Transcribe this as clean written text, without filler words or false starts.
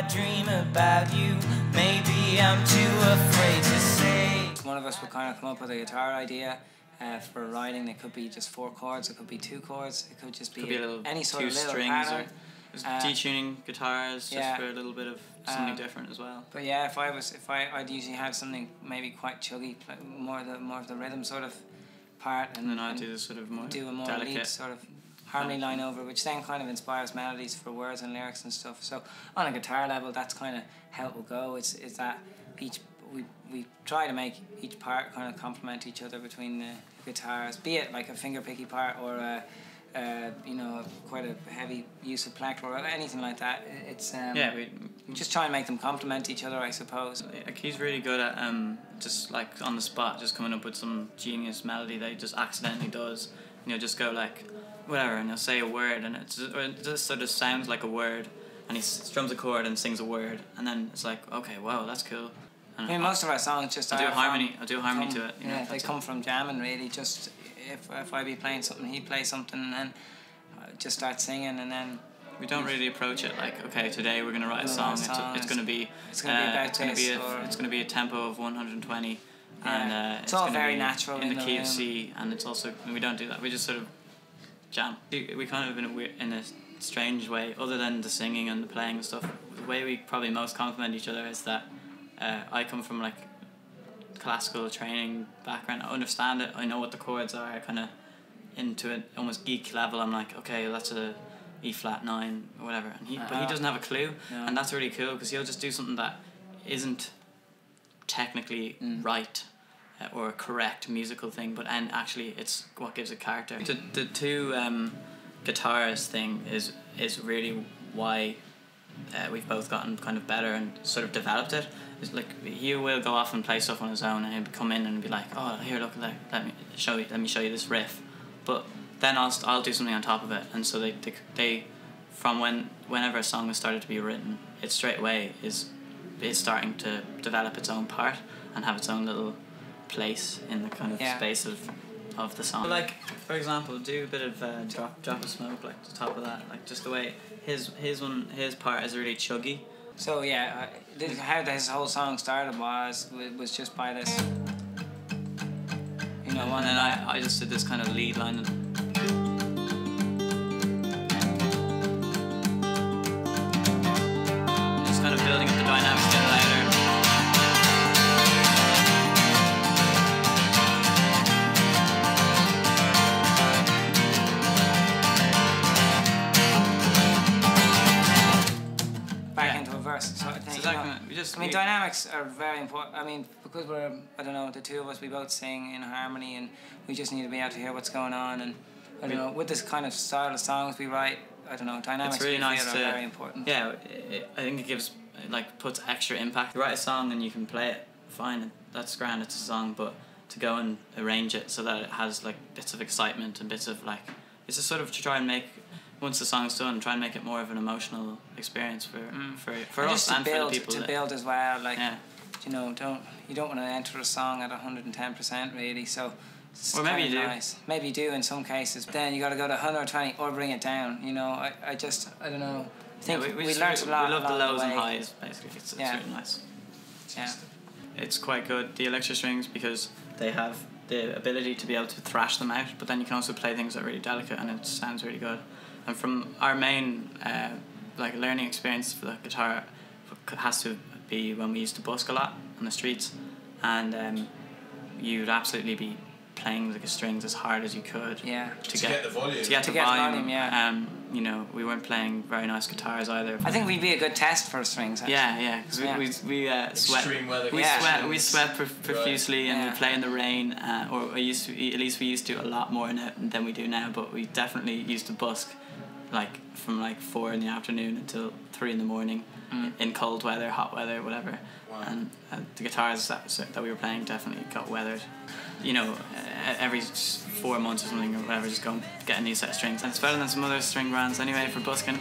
I dream about you. Maybe I'm too afraid to say. One of us will kind of come up with a guitar idea for writing. It could be just 4 chords, it could be 2 chords, it could just be any sort of little strings pattern. or detuning guitars just for a little bit of something different as well. But yeah, I'd usually have something maybe quite chuggy, more of the rhythm sort of part, and then I'd do this sort of more delicate lead sort of harmony line over, which then kind of inspires melodies for words and lyrics and stuff. So on a guitar level, that's kind of how it will go. Is that we try to make each part kind of complement each other between the guitars, be it like a fingerpicky part or you know, quite a heavy use of plectrum or anything like that. It's we just try and make them complement each other, I suppose. Like, he's really good at just like on the spot, just coming up with some genius melody that he just accidentally does. You know, just go like whatever, and he'll say a word, and it just sort of sounds like a word, and he strums a chord and sings a word, and then it's like, okay, wow, that's cool. And I mean, most of our songs just I'll do a harmony to it. Yeah, they come from jamming really. Just if I be playing something, he'd play something, and then just start singing, and then we don't really approach it like, okay, today we're gonna write a song. It's gonna be a tempo of 120, and it's all very natural in the key of C, and it's also, we don't do that. We just sort of jam. We kind of in a strange way, other than the singing and the playing and stuff. The way we probably most complement each other is that I come from like classical training background. I understand it. I know what the chords are. I kind of into it almost geek level. I'm like, okay, that's a E flat 9 or whatever, and but he doesn't have a clue, and that's really cool because he'll just do something that isn't technically right or a correct musical thing, but actually it's what gives it character. The two guitars thing is really why we've both gotten kind of better and sort of developed it. It's like he will go off and play stuff on his own, and he'll come in and be like, oh, here, look, let me show you this riff, but then I'll do something on top of it, and so they from whenever a song has started to be written, it straight away is starting to develop its own part and have its own little place in the kind of space of the song. Like, for example, do a bit of drop of smoke, like the top of that, like just the way his part is really chuggy. So yeah, how this whole song started was just by this, you know, and then I just did this kind of lead line and just kind of building up the dynamics a bit louder. Sort of thing. Exactly. Dynamics are very important. I mean, because I don't know, the two of us, we both sing in harmony, and we just need to be able to hear what's going on. And I don't know, with this kind of style of songs we write, I don't know, dynamics it's really nice are very important. Yeah, I think it gives, puts extra impact. You write a song and you can play it, fine, that's grand, it's a song, but to go and arrange it so that it has like bits of excitement and bits of it's a sort of to try and make, once the song's done, try and make it more of an emotional experience for us and for the people. To build as well, you know, you don't want to enter a song at 110% really, so it's or maybe you do. Nice. Maybe you do in some cases, but then you got to go to 120 or bring it down. You know, I don't know. I think we learned a lot. We love the lows and highs basically. It's really nice. Yeah. It's quite good, the ELIXIR Strings, because they have the ability to be able to thrash them out, but then you can also play things that are really delicate and it sounds really good. And from our main learning experience for the guitar has to be when we used to busk a lot on the streets, and you'd absolutely be playing the strings as hard as you could to get the volume. To get the volume, you know, we weren't playing very nice guitars either. I think we'd be a good test for strings, actually. Because we sweat. Extreme weather. We sweat profusely, and we play in the rain, or at least we used to a lot more than we do now, but we definitely used to busk from 4 in the afternoon until 3 in the morning in cold weather, hot weather, whatever. Wow. And the guitars that we were playing definitely got weathered. You know, every 4 months or something or whatever, just go and get a new set of strings. And it's better than some other string brands anyway for busking.